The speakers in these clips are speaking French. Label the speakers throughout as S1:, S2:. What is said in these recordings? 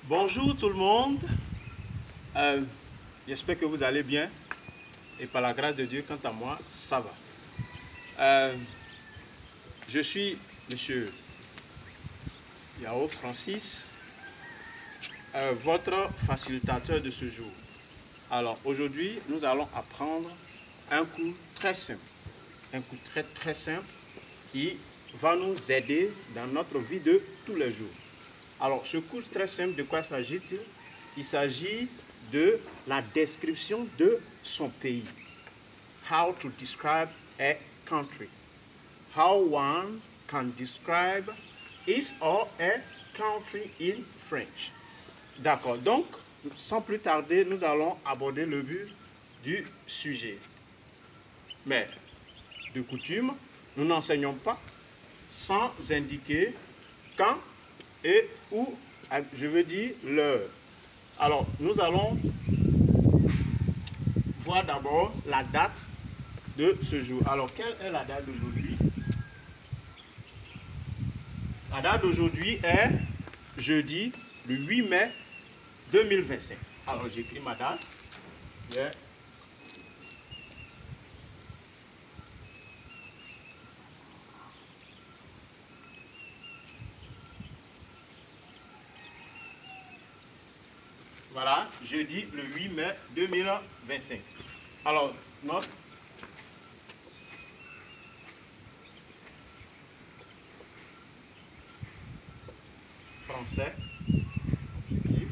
S1: Bonjour tout le monde. Euh, J'espère que vous allez bien. Et par la grâce de Dieu, quant à moi, ça va. Je suis Monsieur Yao Francis, votre facilitateur de ce jour. Alors aujourd'hui, nous allons apprendre un cours très simple. Un cours très simple qui va nous aider dans notre vie de tous les jours. Alors ce cours très simple, de quoi s'agit-il? Il s'agit de la description de son pays. How to describe a country. How one can describe his or a country in French. D'accord, donc sans plus tarder, nous allons aborder le but du sujet. Mais de coutume, nous n'enseignons pas sans indiquer quand et où, je veux dire l'heure. Alors, nous allons voir d'abord la date de ce jour. Alors, quelle est la date d'aujourd'hui? La date d'aujourd'hui est jeudi, le 8 mai 2025. Alors, j'écris ma date. Yeah. Voilà, jeudi le 8 mai 2025. Alors, notre français objectif.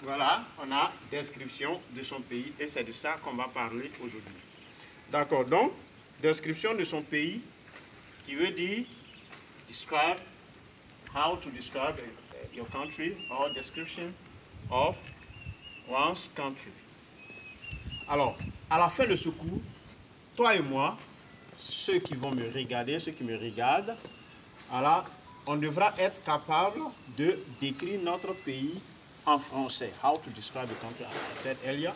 S1: Voilà, on a description de son pays et c'est de ça qu'on va parler aujourd'hui. D'accord, donc, description de son pays qui veut dire describe, how to describe your country or description of one's country. Alors, à la fin de ce cours, toi et moi, ceux qui vont me regarder, ceux qui me regardent, alors, on devra être capable de décrire notre pays en français. How to describe the country, as I said earlier.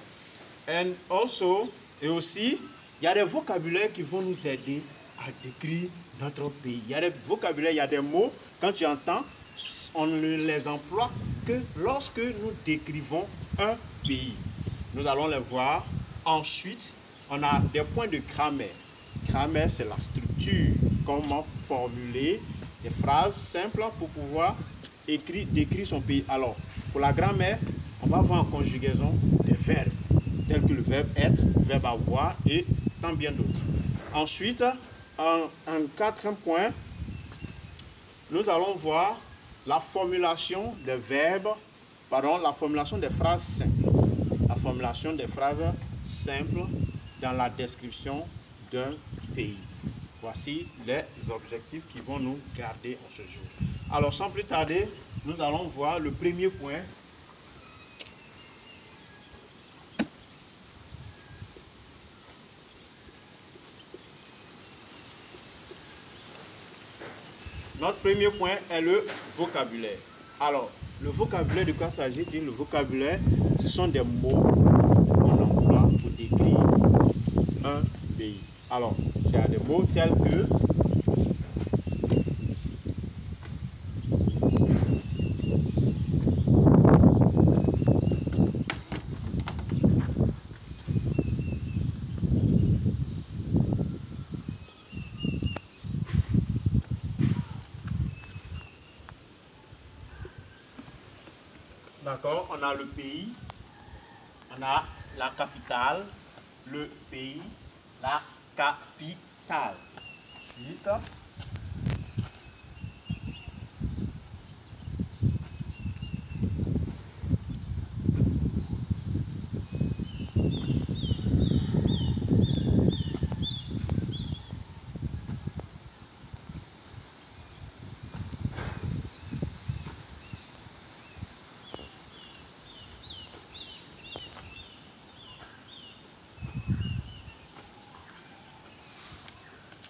S1: And also, et aussi, il y a des vocabulaires qui vont nous aider à décrire notre pays. Il y a des vocabulaires, il y a des mots, quand tu entends, on ne les emploie que lorsque nous décrivons un pays. Nous allons les voir. Ensuite, on a des points de grammaire. Grammaire, c'est la structure, comment formuler des phrases simples pour pouvoir décrire son pays. Alors, pour la grammaire, on va voir en conjugaison des verbes, tels que le verbe être, le verbe avoir et tant bien d'autres. Ensuite, en quatrième point, nous allons voir la formulation des verbes, la formulation des phrases simples. La formulation des phrases simples dans la description d'un pays. Voici les objectifs qui vont nous garder en ce jour. Alors, sans plus tarder, nous allons voir le premier point. Notre premier point est le vocabulaire. Alors, le vocabulaire, de quoi s'agit-il? Le vocabulaire, ce sont des mots qu'on emploie pour décrire un pays. Alors, il y a des mots tels que d'accord, on a le pays, on a la capitale, le pays, la capitale. Vite.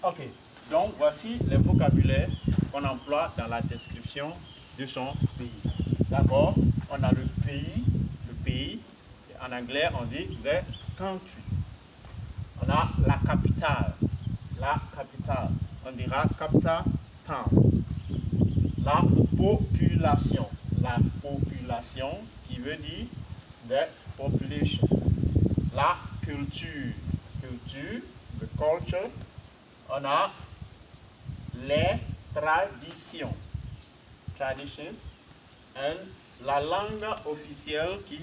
S1: Ok, donc voici les vocabulaires qu'on emploie dans la description de son pays. D'accord? On a le pays, en anglais on dit the country. On a la capitale, on dira capital town. La population qui veut dire the population. La culture, the culture. On a les traditions, traditions, et la langue officielle qui